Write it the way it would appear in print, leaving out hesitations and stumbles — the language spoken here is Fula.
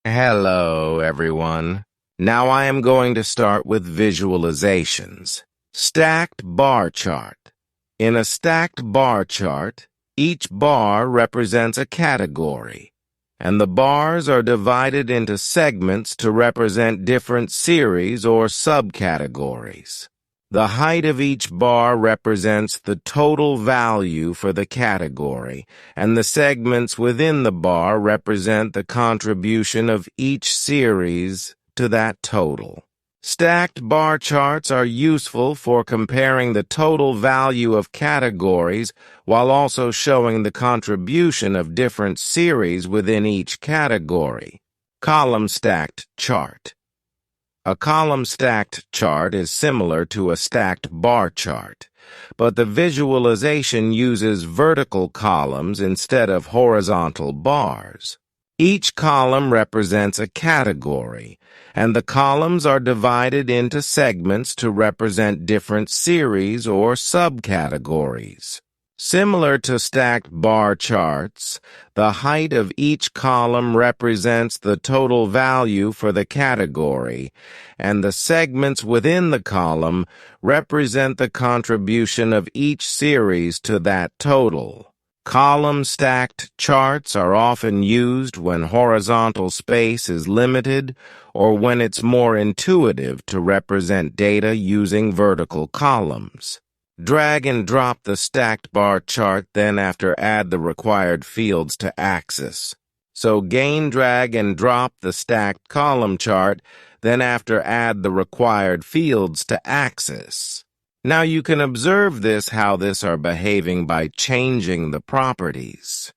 Hello, everyone. Now I am going to start with visualizations. Stacked bar chart. In a stacked bar chart, each bar represents a category, and the bars are divided into segments to represent different series or subcategories. The height of each bar represents the total value for the category, and the segments within the bar represent the contribution of each series to that total. Stacked bar charts are useful for comparing the total value of categories while also showing the contribution of different series within each category. Column stacked chart. A column-stacked chart is similar to a stacked bar chart, but the visualization uses vertical columns instead of horizontal bars. Each column represents a category, and the columns are divided into segments to represent different series or subcategories. Similar to stacked bar charts, the height of each column represents the total value for the category, and the segments within the column represent the contribution of each series to that total. Column-stacked charts are often used when horizontal space is limited or when it's more intuitive to represent data using vertical columns. Drag and drop the stacked bar chart, then after add the required fields to axis. So drag and drop the stacked column chart, then after add the required fields to axis. Now you can observe how this are behaving by changing the properties.